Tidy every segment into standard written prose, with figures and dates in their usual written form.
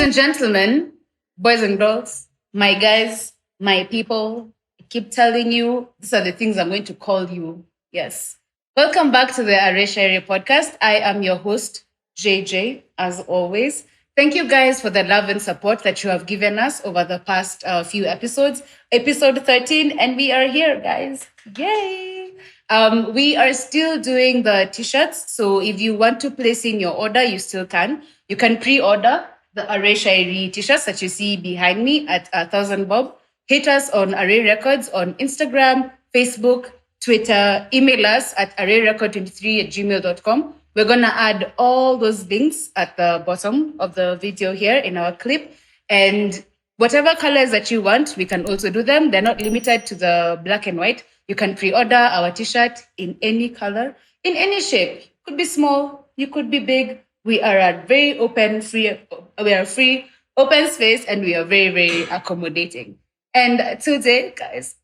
and gentlemen, boys and girls, my guys, my people, I keep telling you, these are the things I'm going to call you. Yes. Welcome back to the Shairi podcast. I am your host, JJ, as always. Thank you guys for the love and support that you have given us over the past few episodes. Episode 13, and we are here, guys. Yay! We are still doing the t-shirts. So if you want to place in your order, you still can. You can pre-order the Array Shairi t-shirts that you see behind me at 1000 Bob. Hit us on Array Records on Instagram, Facebook, Twitter. Email us at arrayrecord23@gmail.com. We're going to add all those links at the bottom of the video here in our clip. And whatever colors that you want, we can also do them. They're not limited to the black and white. You can pre-order our t-shirt in any color, in any shape. You could be small, you could be big. We are a very open, free, we are free, open space, and we are very, very accommodating. And today, guys,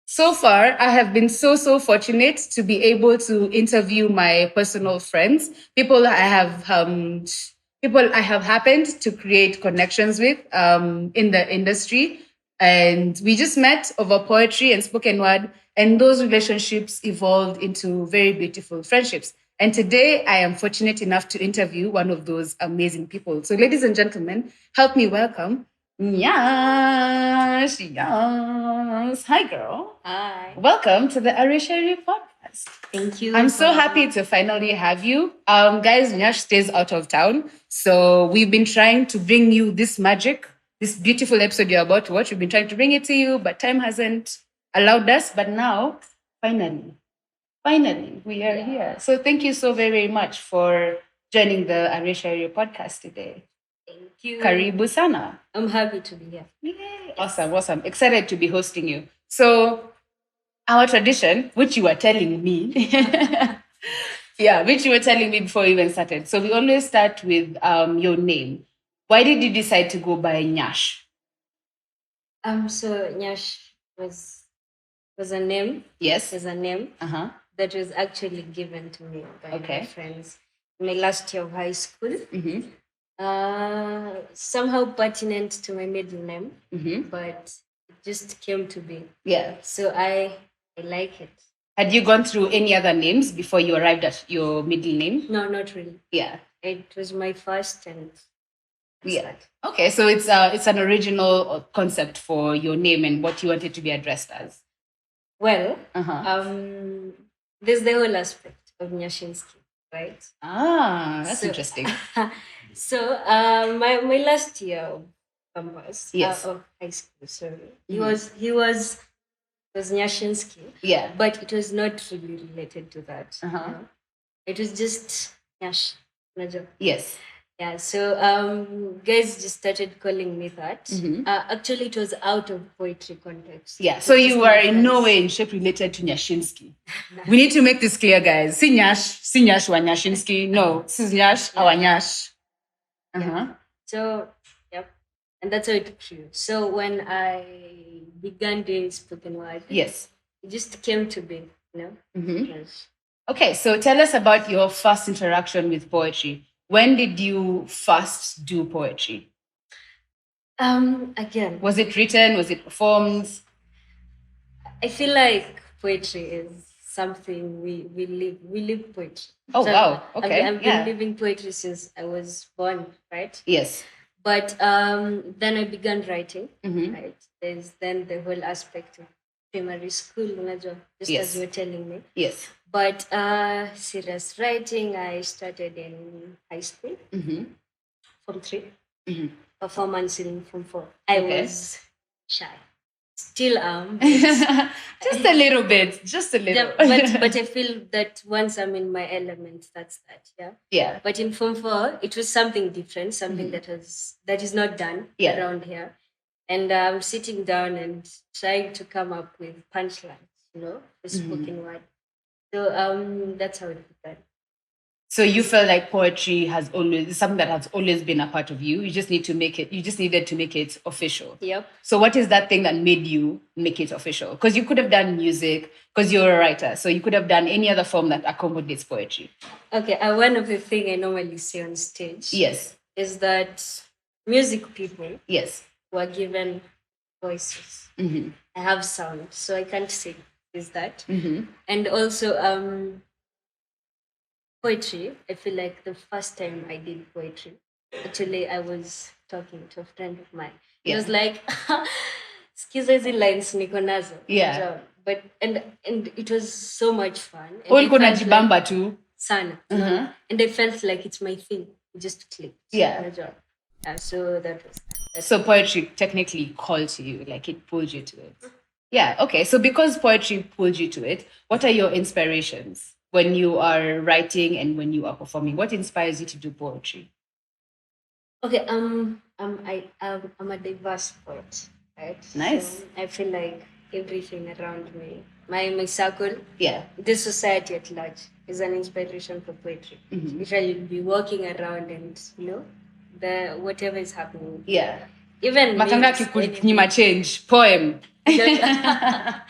so far, I have been so fortunate to be able to interview my personal friends, people I have happened to create connections with in the industry. And we just met over poetry and spoken word, and those relationships evolved into very beautiful friendships. And today I am fortunate enough to interview one of those amazing people. So, ladies and gentlemen, help me welcome Nyash. Yes. Hi, girl. Hi. Welcome to the Shairi podcast. Thank you. I'm so happy to finally have you. Guys, Nyash stays out of town. So we've been trying to bring you this magic, this beautiful episode you're about to watch. We've been trying to bring it to you, but time hasn't allowed us. But now, finally, we are here. So thank you so very much for joining the Shairi podcast today. Thank you. Karibu sana. I'm happy to be here. Yay. Awesome. Excited to be hosting you. So, our tradition, which you were telling me, which you were telling me before we even started. So, we always start with your name. Why did you decide to go by Nyash? So Nyash was a name. Yes. Was a name that was actually given to me by my friends in my last year of high school. Mm-hmm. Somehow pertinent to my middle name, but it just came to be. Yeah. So I like it. Had you gone through any other names before you arrived at your middle name? No, not really. Yeah. It was my first and start. Okay, so it's an original concept for your name and what you wanted to be addressed as. Well, there's the whole aspect of Nyashinsky, right? That's interesting. So my last year of campus, of high school, sorry, he was Nyashinsky. Yeah, but it was not really related to that. It was just Nyash. Yes. Yeah. So guys just started calling me that. Actually, it was out of poetry context. Yeah. So you were in no way in shape related to Nyashinsky. We need to make this clear, guys. Si Nyash wa Nyashinsky. No, this is Nyash, our Nyash. So, and that's how it grew. So when I began doing spoken word, it just came to be, Yes. Okay, so tell us about your first interaction with poetry. When did you first do poetry? Again, was it written? Was it performed? I feel like poetry is something we live. We live poetry. Oh, so wow. Okay. I've been living poetry since I was born, right? Yes. But then I began writing, right? There's then the whole aspect of primary school, just as you were telling me. Yes. But serious writing, I started in high school, Form 3, performance in Form 4. I was shy. Still am. Just a little bit. Yeah, but I feel that once I'm in my element, that's that. Yeah. Yeah. But in Form 4, it was something different, something that is not done around here. And I'm sitting down and trying to come up with punchlines, for spoken word. So that's how it began. So you felt like poetry has always something that has always been a part of you. You just need to make it. You just needed to make it official. Yep. So what is that thing that made you make it official? Because you could have done music, because you're a writer, so you could have done any other form that accommodates poetry. Okay. One of the things I normally say on stage. Yes. is that music people, yes, were given voices. I have sound, so I can't sing. Is that? And also poetry. I feel like the first time I did poetry, actually, I was talking to a friend of mine. He was like, "Skiza hizi lines niko nazo." Yeah. But and it was so much fun. And ulikuwa unajibamba tu sana. And I felt like it's my thing. It just clicked. Yeah. So that was that. So poetry technically called to you, like it pulled you to it. Yeah, okay. So because poetry pulled you to it, what are your inspirations when you are writing and when you are performing? What inspires you to do poetry? Okay, I'm a diverse poet, right? Nice. So I feel like everything around me, my circle, yeah, the society at large is an inspiration for poetry. If I will be walking around and the whatever is happening. Yeah. Even Matanga kikunyima change poem. yeah.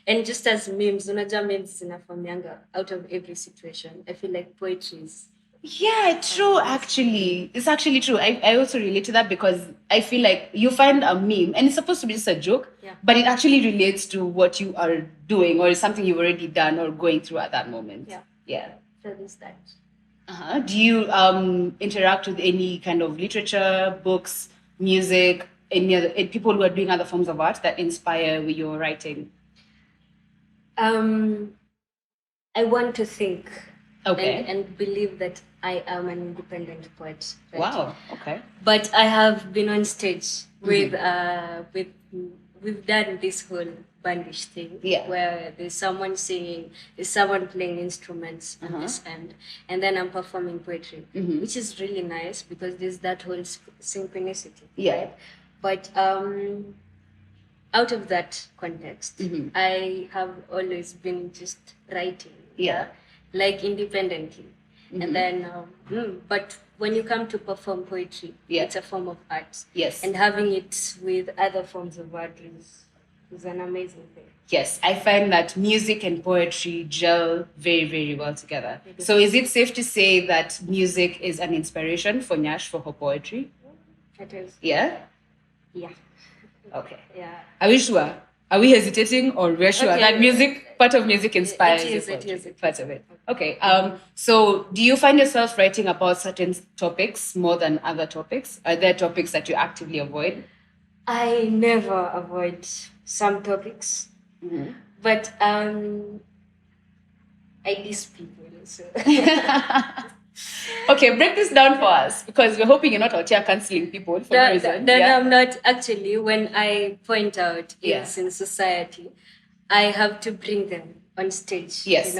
And just as memes, unajua memes zinafanyanga out of every situation. I feel like poetry is. Yeah, true, actually. It's actually true. I also relate to that because I feel like you find a meme and it's supposed to be just a joke, but it actually relates to what you are doing or something you've already done or going through at that moment. Yeah. So there's that. Do you interact with any kind of literature, books, music, any other people who are doing other forms of art that inspire your writing? I want to think okay. and believe that I am an independent poet. Right? Wow. Okay. But I have been on stage with we've done this whole bandish thing where there's someone singing, there's someone playing instruments on this end, and then I'm performing poetry, which is really nice because there's that whole synchronicity. Right? But out of that context, I have always been just writing, like independently. And then, but when you come to perform poetry, it's a form of art. Yes. And having it with other forms of art is an amazing thing. Yes, I find that music and poetry gel very, very well together. So is it safe to say that music is an inspiration for Nyash for her poetry? It is. Yeah? Yeah. Okay. Yeah. Are we sure? Are we hesitating or we're sure that music, part of music inspires you? It is. Part of it. Okay. So do you find yourself writing about certain topics more than other topics? Are there topics that you actively avoid? I never avoid some topics. But I diss people. So. Okay, break this down for us because we're hoping you're not out here canceling people for no reason. No, I'm not. Actually, when I point out ills in society, I have to bring them on stage. Yes.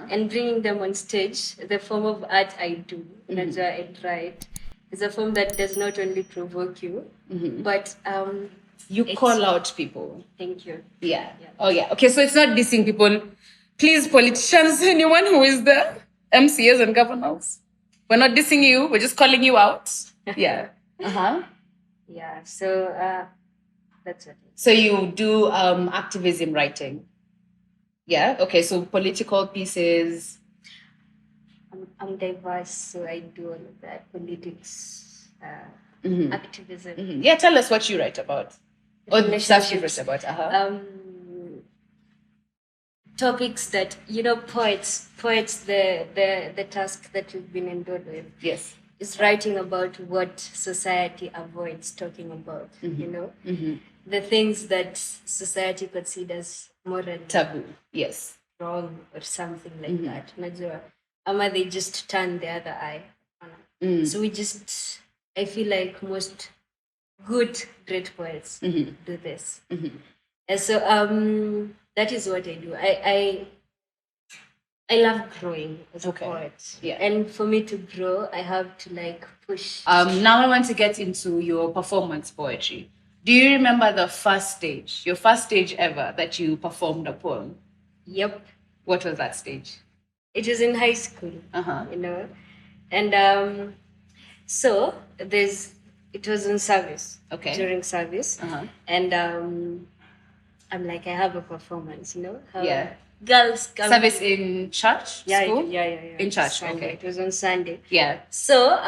And bringing them on stage, the form of art I do, I write, is a form that does not only provoke you, but you call out people. Thank you. Yeah. Oh yeah. Okay, so it's not dissing people. Please, politicians, anyone who is there, MCAs and governors. We're not dissing you. We're just calling you out. Yeah. Yeah. So that's it. So you do activism writing. Yeah. Okay. So political pieces. I'm diverse, so I do all of that. Politics, activism. Yeah. Tell us what you write about. Or stuff you write about. Topics that poets the task that we've been endowed with is writing about what society avoids talking about. The things that society considers morally taboo, wrong or something like that. Najua ama they just turn the other eye. So I feel like most good great poets do this. And so that is what I do. I love growing as a poet. Yeah. And for me to grow, I have to push. Now I want to get into your performance poetry. Do you remember your first stage ever that you performed a poem? Yep. What was that stage? It was in high school. And so it was in service. Okay. During service. And I'm like, I have a performance, girls come service in church? Yeah, school? yeah. In church, Sunday. okay. It was on Sunday. Yeah. So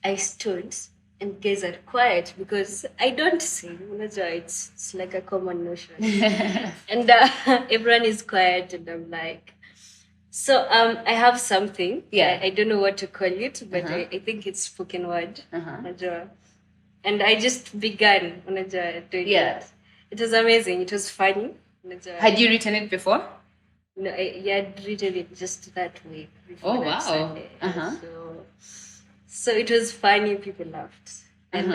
I stood and guys are quiet because I don't sing. It's like a common notion. And everyone is quiet and I'm like, so I have something. Yeah. I don't know what to call it, but I think it's spoken word. And I just began doing it. It was amazing. It was funny. Had you written it before? No, I had written it just that week before that Sunday. So it was funny. People laughed, and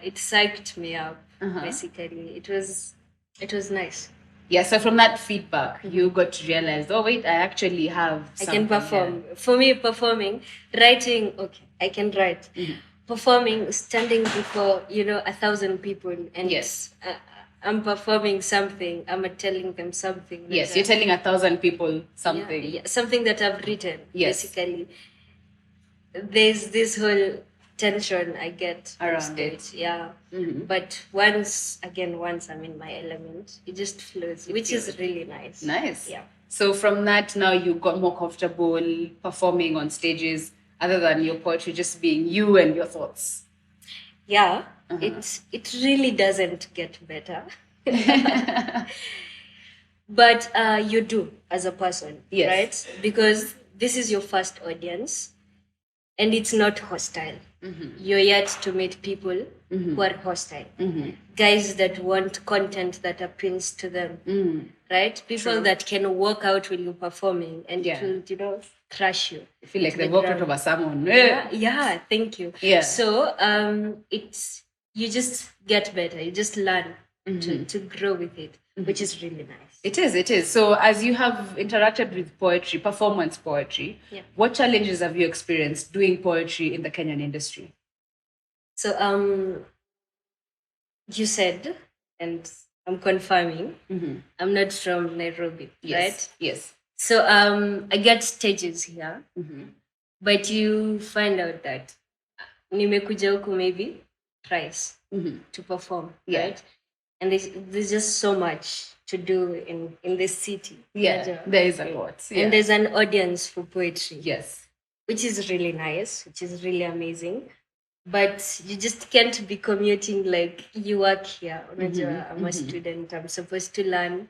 it psyched me up. Basically, it was nice. Yeah, so from that feedback, you got to realize, oh wait, I actually have I can perform. here. For me, performing, writing, okay, I can write. Performing, standing before 1,000 people, and yes, I'm performing something. I'm telling them something. Yes, you're telling 1,000 people something. Yeah, something that I've written. Yes. Basically, there's this whole tension I get around it. Yeah. But once I'm in my element, it just flows, which is really nice. Nice. Yeah. So from that, now you got more comfortable performing on stages, other than your poetry just being you and your thoughts. Yeah. It really doesn't get better. But you do as a person, right? Because this is your first audience and it's not hostile. You're yet to meet people who are hostile. Guys that want content that appeals to them, right? People that can walk out when you're performing and it will, crush you. I feel like they walked out of a sermon. Yeah, thank you. Yeah. So you just get better. You just learn to grow with it, which is really nice. It is. So as you have interacted with poetry, performance poetry, what challenges have you experienced doing poetry in the Kenyan industry? So you said, and I'm confirming, I'm not from Nairobi, right? Yes. So I get stages here, but you find out that nimekuja huku maybe twice to perform, right? And there's just so much to do in this city. Yeah, there is a lot. Yeah. And there's an audience for poetry. Yes. Which is really nice, which is really amazing. But you just can't be commuting like you work here. I'm a student. I'm supposed to learn,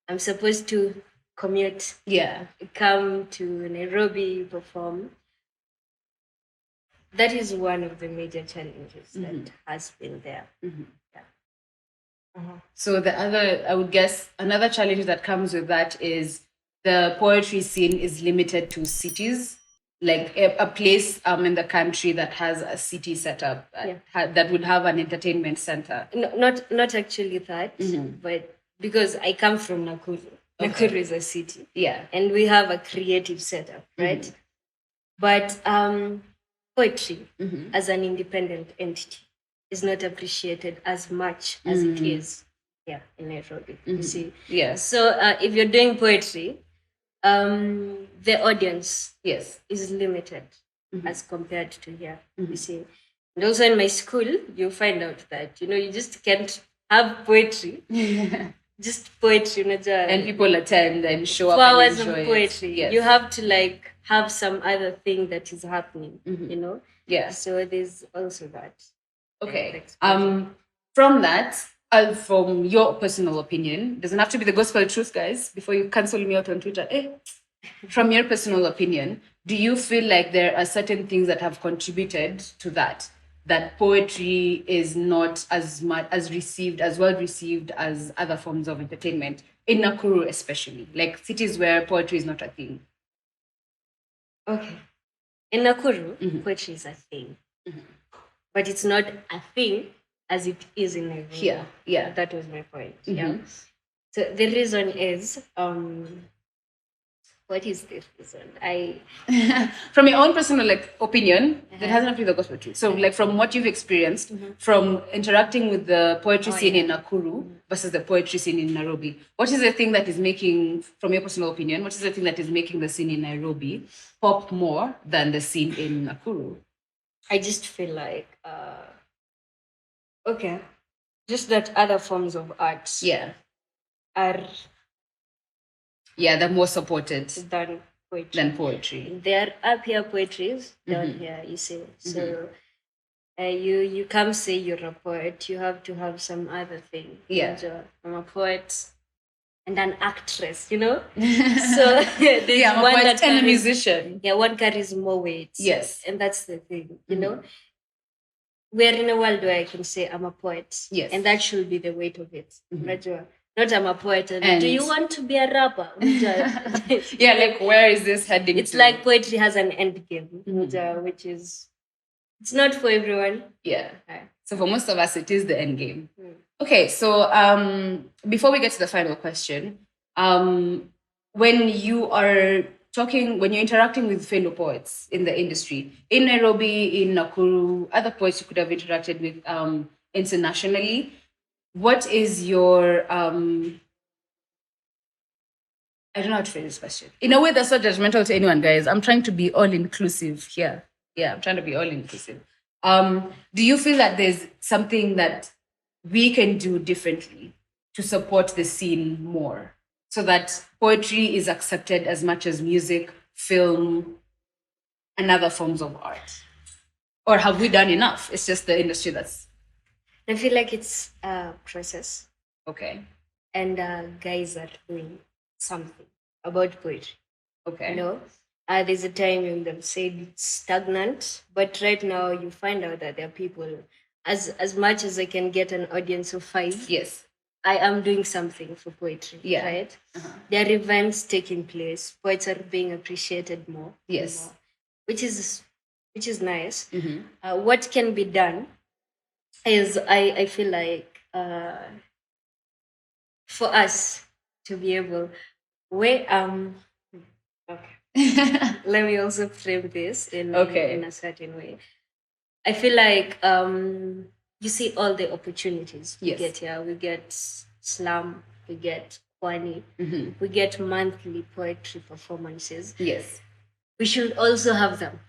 I'm supposed to commute. Yeah. Come to Nairobi, perform. That is one of the major challenges that has been there. So the other, I would guess, another challenge that comes with that is the poetry scene is limited to cities, like a place in the country that has a city setup that would have an entertainment center. No, not actually that, but because I come from Nakuru. Nakuru is a city. Yeah. And we have a creative setup, right? But poetry as an independent entity is not appreciated as much as it is in Nairobi. You see? Yeah. So if you're doing poetry, the audience is limited as compared to here. You see? And also in my school, you find out that, you just can't have poetry. Just poetry. And people attend and show up 4 hours and of enjoy poetry. Yes. You have to have some other thing that is happening, Yeah. So there's also that. Okay. From that, from your personal opinion, doesn't have to be the gospel truth, guys, before you cancel me out on Twitter. From your personal opinion, do you feel like there are certain things that have contributed to that poetry is not as much as well received as other forms of entertainment, in Nakuru especially, like cities where poetry is not a thing? Okay. In Nakuru, poetry is a thing. But it's not a thing as it is in Nairobi. Here. Yeah. That was my point. Yeah. So the reason is, what is the reason? From your own personal opinion, that has nothing to do with the gospel truth. So from what you've experienced, from interacting with the poetry scene in Nakuru versus the poetry scene in Nairobi, what is the thing that is making, from your personal opinion, what is the thing that is making the scene in Nairobi pop more than the scene in Nakuru? I just feel like, just that other forms of art are they're more supported than poetry. There are up here poetries down here, you see. So you can't say you're a poet. You have to have some other thing. I'm a poet and an actress, you know. So there's I'm one a poet that and a musician. Yeah, one carries more weight. Yes, and that's the thing, you know. We're in a world where I can say I'm a poet. Yes, and that should be the weight of it. Not I'm a poet and do you want to be a rapper? Yeah, like where is this heading? It's like poetry has an end game, which is it's not for everyone. Yeah. So for most of us, it is the end game. Okay, so before we get to the final question, when you are when you're interacting with fellow poets in the industry, in Nairobi, in Nakuru, other poets you could have interacted with internationally, what is your I don't know how to phrase this question. In a way that's not judgmental to anyone, guys. I'm trying to be all inclusive here. Yeah, I'm trying to be all inclusive. Do you feel that there's something that we can do differently to support the scene more so that poetry is accepted as much as music, film, and other forms of art? Or have we done enough? It's just the industry that's... I feel like it's a process. Okay. And guys are doing something about poetry. Okay. You know, there's a time when they've said it's stagnant, but right now you find out that there are people, as much as I can get an audience of 5. Yes. I am doing something for poetry. Yeah. Right? There are events taking place. Poets are being appreciated more. Yes. More, which is nice. What can be done is I feel like for us to be able okay. Let me also frame this in a certain way. I feel like you see all the opportunities we get here. We get slam, we get kwani, we get monthly poetry performances. Yes. We should also have them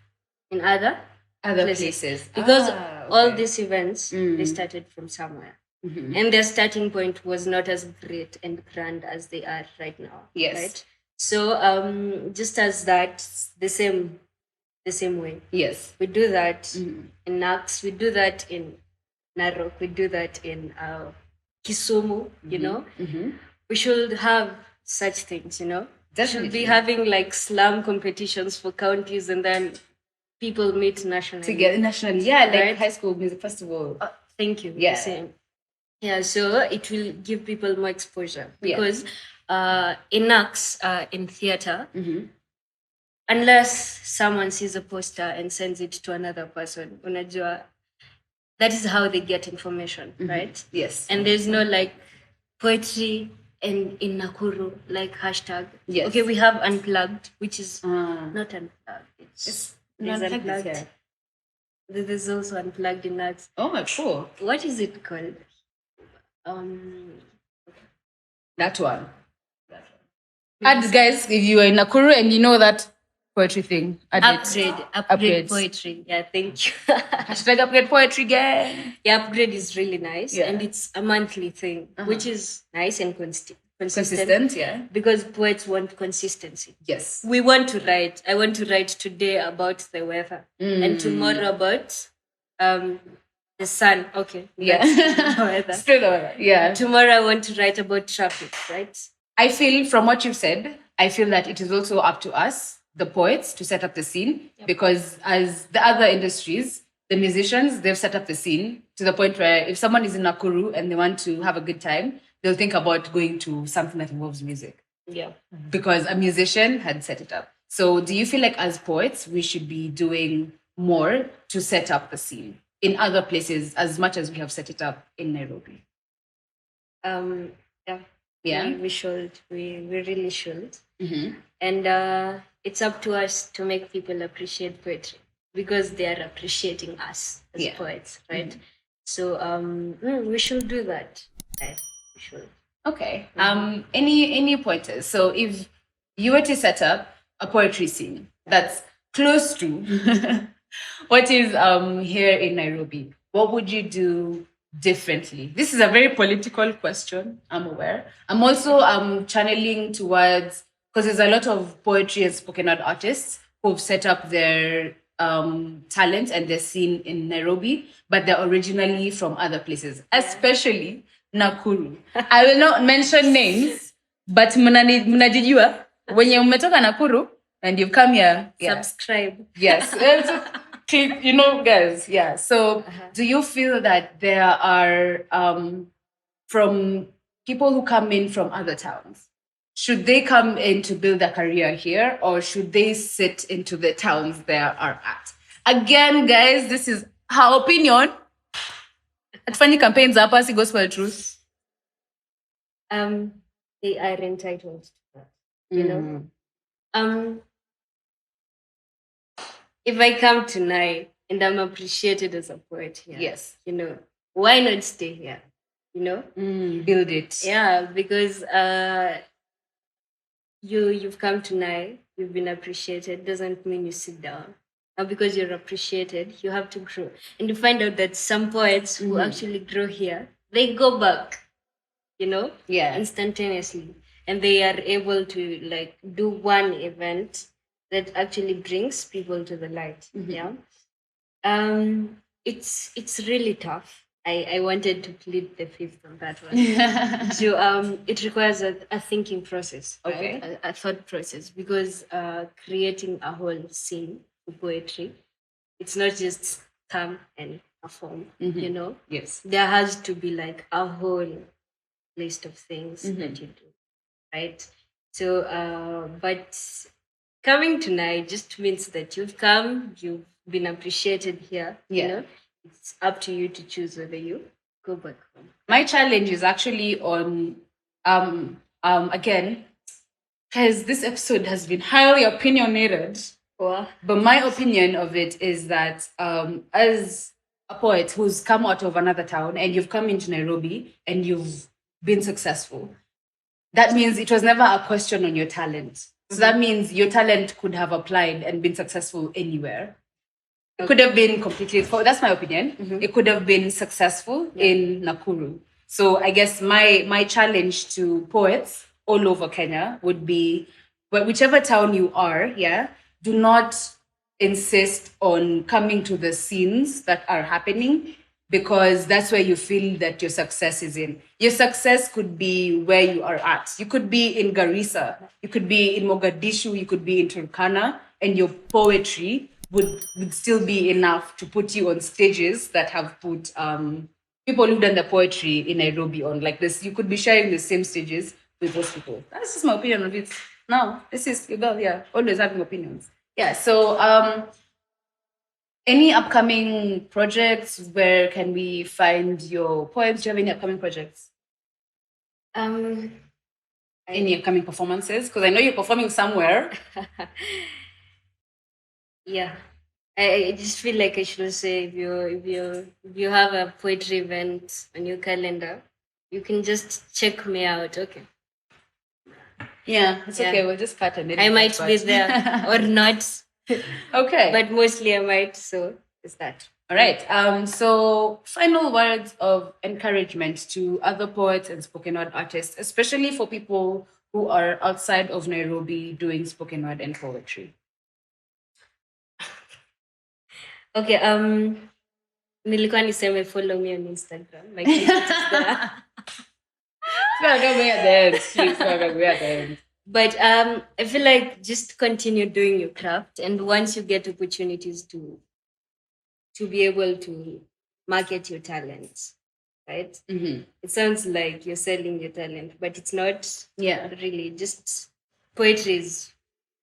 in other places. Because all these events, they started from somewhere. And their starting point was not as great and grand as they are right now. Yes. Right? So just as that, the same way. Yes. We do that in Nax, we do that in Narok, we do that in Kisumu, you know. We should have such things, you know. Definitely. Should be having like slam competitions for counties and then people meet nationally. Together nationally, yeah, like right? High School Music Festival. Thank you. Yeah. Same. Yeah, so it will give people more exposure because in acts, in theater, unless someone sees a poster and sends it to another person, unajua, that is how they get information, right? Yes. And there's no like poetry and in Nakuru, like hashtag. Yes. Okay, we have Unplugged, which is not Unplugged. It's Unplugged. Yeah. There's also Unplugged in acts. Oh, cool. What is it called? That one. Add, guys, if you are in Nakuru and you know that poetry thing, upgrade poetry. Yeah, thank you. Hashtag upgrade poetry, gang. Yeah, upgrade is really nice, and it's a monthly thing, which is nice and consistent. Yeah. Because poets want consistency. Yes. We want to write. I want to write today about the weather, and tomorrow about the sun. Okay. Yeah. Still the weather. Yeah. Tomorrow I want to write about traffic, right? I feel from what you've said, I feel that it is also up to us, the poets, to set up the scene. Yep. Because as the other industries, the musicians, they've set up the scene to the point where if someone is in Nakuru and they want to have a good time, they'll think about going to something that involves music. Yeah. Because a musician had set it up. So do you feel like as poets, we should be doing more to set up the scene in other places as much as we have set it up in Nairobi? Yeah. We should. We really should. And it's up to us to make people appreciate poetry because they are appreciating us as poets, right? So we should do that. We should. Okay. Any pointers? So if you were to set up a poetry scene that's close to what is here in Nairobi, what would you do differently? This is a very political question, I'm aware. I'm also channeling towards because there's a lot of poetry and spoken word artists who've set up their talent and their scene in Nairobi, but they're originally from other places, especially Nakuru. I will not mention names, but mnajijua wenye umetoka Nakuru and you've come here. Subscribe. Yes. Click, guys. Yeah. So do you feel that there are from people who come in from other towns, should they come in to build a career here, or should they sit into the towns they are at? Again, guys, this is her opinion. At funny campaigns, hapa si gospel truth. They are entitled to that. You know. If I come tonight and I'm appreciated as a poet here, yes, why not stay here? Build it. Yeah, because you've come tonight, you've been appreciated, doesn't mean you sit down. Now, because you're appreciated, you have to grow. And you find out that some poets who actually grow here, they go back, instantaneously. And they are able to do one event that actually brings people to the light. Yeah. It's really tough. I wanted to plead the fifth on that one. So it requires a thinking process, okay, right? A thought process, because creating a whole scene for poetry, it's not just come and perform. Yes, there has to be a whole list of things that you do, right? So but coming tonight just means that you've been appreciated here. It's up to you to choose whether you go back home. My challenge is actually on again, because this episode has been highly opinionated. But my opinion of it is that as a poet who's come out of another town and you've come into Nairobi and you've been successful, that means it was never a question on your talent. So that means your talent could have applied and been successful anywhere. It could have been completely, that's my opinion. It could have been successful in Nakuru. So I guess my challenge to poets all over Kenya would be, but whichever town you are, do not insist on coming to the scenes that are happening, because that's where you feel that your success is in. Your success could be where you are at. You could be in Garissa, you could be in Mogadishu, you could be in Turkana, and your poetry would still be enough to put you on stages that have put people who've done the poetry in Nairobi on. Like this, you could be sharing the same stages with those people. That's just my opinion of it. No, this is your girl, always having opinions. So any upcoming projects? Where can we find your poems? Do you have any upcoming projects? Any upcoming performances? Because I know you're performing somewhere. Yeah, I just feel like I should say, if you have a poetry event on your calendar, you can just check me out. Okay. Yeah, it's okay. We'll just cut it. I might be there or not. Okay. But mostly I might. So it's that. All right. So final words of encouragement to other poets and spoken word artists, especially for people who are outside of Nairobi doing spoken word and poetry. Okay, nilikuwa niseme follow me on Instagram. My content is there. It's gonna go at the end. Please, gonna go at the end. But I feel like just continue doing your craft, and once you get opportunities to be able to market your talents, right? It sounds like you're selling your talent, but it's not. Really. Just poetry is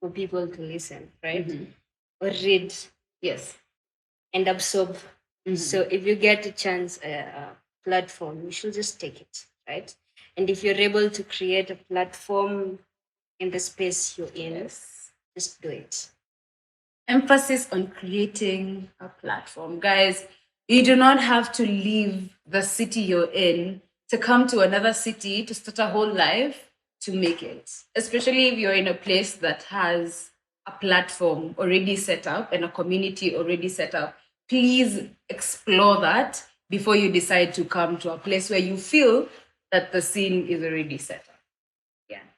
for people to listen, right? Or read. Yes. And absorb. So if you get a chance, a platform, you should just take it, right? And if you're able to create a platform in the space you're in, just do it. Emphasis on creating a platform. Guys, you do not have to leave the city you're in to come to another city to start a whole life to make it. Especially if you're in a place that has a platform already set up and a community already set up. Please explore that before you decide to come to a place where you feel that the scene is already set up.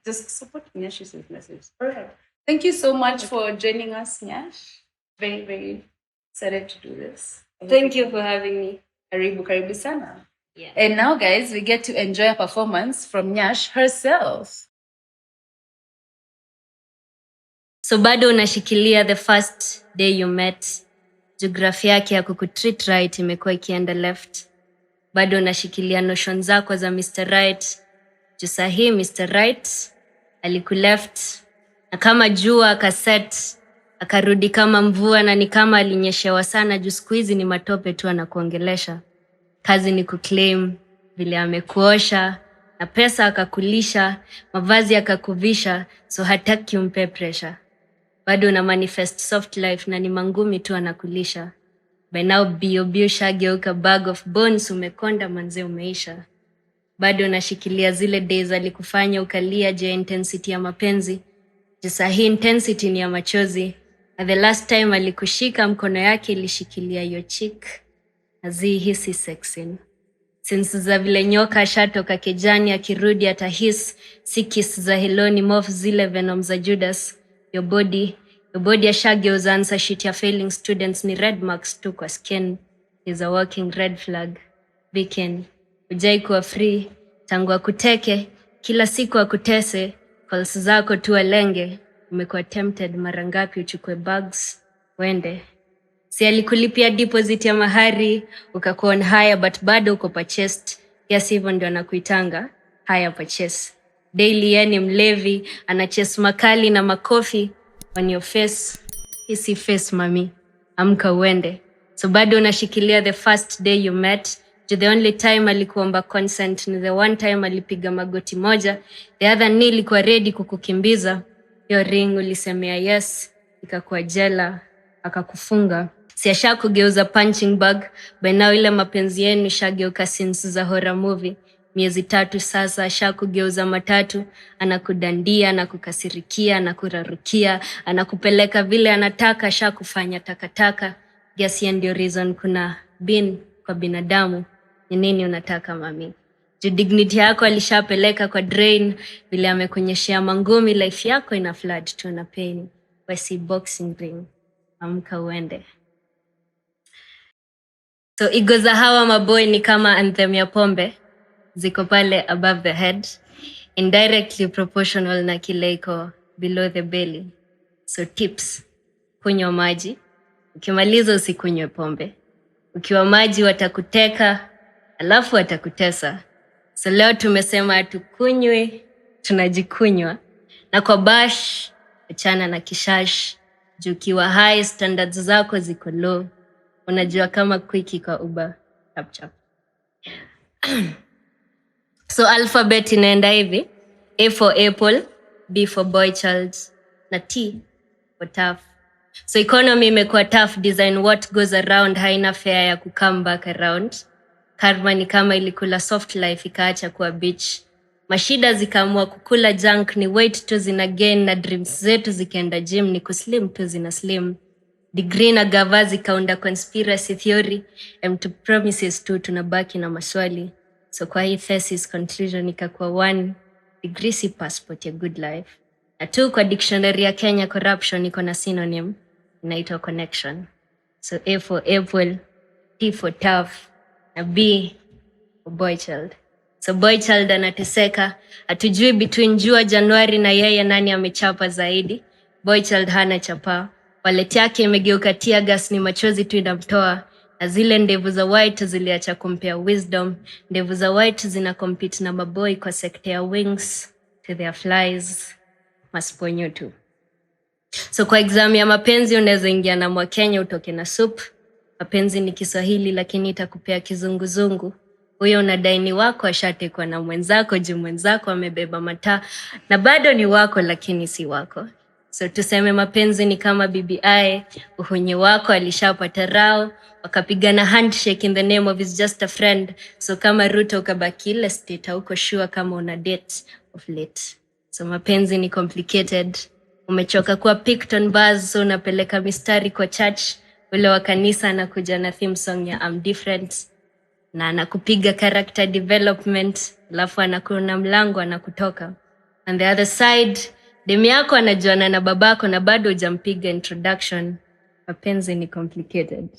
just support Nyash's message. All right. Thank you so much for joining us, Nyash. Very, very excited to do this. Thank you for having me. Karibu sana. Yeah. And now, guys, we get to enjoy a performance from Nyash herself. So bado unashikilia the first day you met. Geografia yake ya kukutreat right imekuwa ikienda left. Bado unashikilia notion zako za Mr. Right. Juu sahi Mr. Right alikuleft. Na kama jua akaset, akarudi kama mvua na ni kama alinyeshewa sana juu siku hizi ni matope tu anakuongelesha. Kazi ni kuclaim vile amekuosha na pesa akakulisha, mavazi akakuvisha, so hataki umpe pressure. Bado una manifest soft life na ni mangumi tu anakulisha. By now B.O.B. ushageuka bag of bones, umekonda manze umeisha. Bado unashikilia zile days alikufanya ukalia je intensity ya mapenzi. Jisa hii intensity ni ya machozi. Na the last time alikushika mkono yake ilishikilia your cheek. Nazi hisi sexing. Since za vile nyoka ashatoka kejani akirudi atahis, si kiss za Heloni mof zile venom za Judas. Your body ashageuza answer sheet ya failing students ni red marks tu kwa skin. Is a walking red flag. Beacon. Ujai kuwa free. Tangu wakuteke. Kila siku wakutese. Calls zako tu alenge. Umekuwa tempted mara ngapi uchukue bags. Wende. Si alikulipia deposit ya mahari. Ukakuwa on higher but bado uko purchased. Yes, hivyo ndio anakuitanga. Higher purchase. Daily yeye ni mlevi. Anachase makali na makofi. On your face. Hisi face mami. Amka uende. So bado unashikilia the first day you met. The only time alikuomba consent ni the one time alipiga magoti moja. The other ni ilikuwa ready kukukimbiza. Your ring ulisemea yes. Ikakuwa jela. Akakufunga. Si ashakugeuza punching bag. By now ile mapenzi yenu ishageuka scenes za horror movie. Miezi 3 sasa ashakugeuza matatu. Anakudandia, anakukasirikia, anakurarukia, anakupeleka vile anataka, ashakufanya takataka. Guess hiyo ndio reason kuna bin kwa binadamu. Ni nini unataka mami? Juu dignity yako alishapeleka kwa drain. Vile amekunyeshea mangumi, life yako ina flood tu na pain. Wasi boxing ring. Amka uende. So ego za hawa maboy ni kama anthem ya pombe. Ziko pale above the head. Indirectly proportional na kile iko below the belly. So tips. Kunywa maji. Ukimaliza usikunywe pombe. Ukiwa maji watakuteka, alafu watakutesa. So leo tumesema hatukunywi, tunajikunywa. Na kwa bash, achana na kishash. Juu ukiwa high, standards zako ziko low. Unajua kama quickie kwa Uber. Chap chap. So alphabet inaenda hivi. A for apple, B for boy child, na T for tough. So economy imekuwa tough design, what goes around haina fare ya come back around. Karma ni kama ilikula soft life ikaacha kuwa bitch. Mashida zikaamua kukula junk, ni weight tu zina gain na dreams zetu zikaenda gym, ni kuslim tu zina slim. Degree na gava zikaunda conspiracy theory, to promises tu tunabaki na maswali. So kwa hii thesis conclusion ikakuwa 1, degree si passport ya good life. Na 2, kwa dictionary ya Kenya corruption iko na synonym inaitwa connection. So A for apple, T for tough, na B for boy child. So boy child anateseka, hatujui between jua Januari na yeye nani amechapa zaidi. Boy child hana chapa. Wallet yake imegeuka tear gas, ni machozi tu inamtoa. Na zile ndevu za white ziliacha kumpea wisdom. Ndevu za white zina compete na maboy kwa sekta ya wings to their flies. Masiponyo tu. So kwa exam ya mapenzi unaweza ingia na Mwakenya utoke na soup. Mapenzi ni Kiswahili lakini itakupea kizunguzungu. Huyo unadai ni wako ashatekwa na mwenzako, juu mwenzako amebeba mataa. Na bado ni wako lakini si wako. So tuseme mapenzi ni kama BBI, uhunyi wako alishapata rao, wakapigana handshake in the name of is just a friend. So kama Ruto ukabaki ile state hauko sure kama una date of late. So mapenzi ni complicated. Umechoka kuwa picked on bars, so unapeleka mistari kwa church. Ule wa kanisa anakuja na theme song ya I'm different. Na anakupiga character development, alafu anakuna mlango anakutoka. On the other side, demu yako anajuana na babako na bado hujampiga introduction. Mapenzi ni complicated.